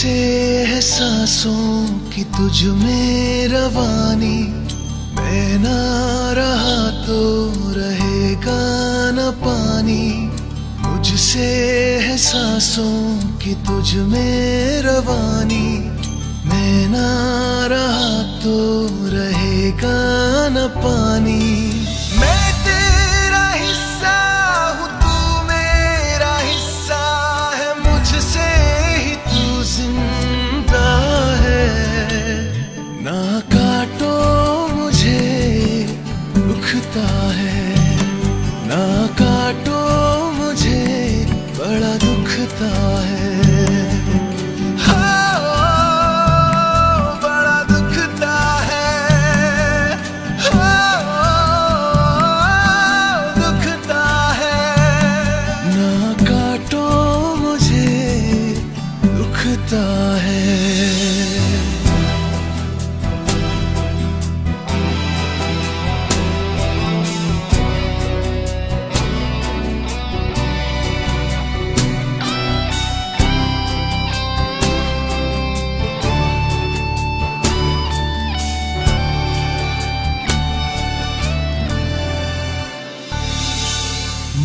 मुझसे है सांसों की तुझ में रवानी, मैं ना रहा तो रहेगा न पानी। मुझसे है सांसों की तुझ में रवानी, मैं ना रहा तो रहेगा न पानी। मैं तेरा हिस्सा हूँ, तू मेरा हिस्सा है, मुझसे ही तू जिंदा है। ना काटो मुझे दुखता है, ना काटो मुझे बड़ा दुखता है।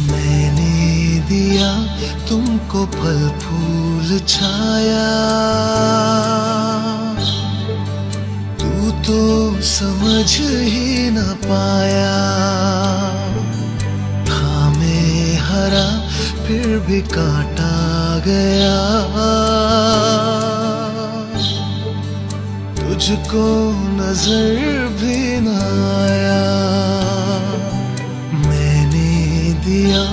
मैंने दिया तुमको फल फूल छाया, तू तो समझ ही न पाया। था मैं हरा फिर भी काटा गया, तुझको नजर भी न आया। मैंने दिया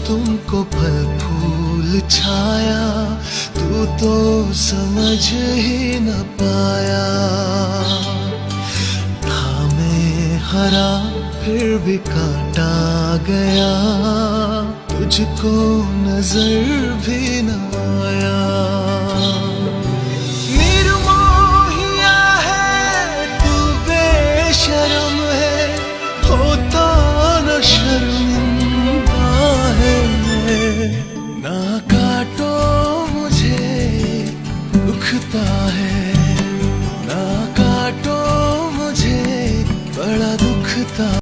तुमको फल फूल छाया, तू तो समझ ही न पाया। था मैं हरा फिर भी काटा गया, तुझको नजर भी न आया।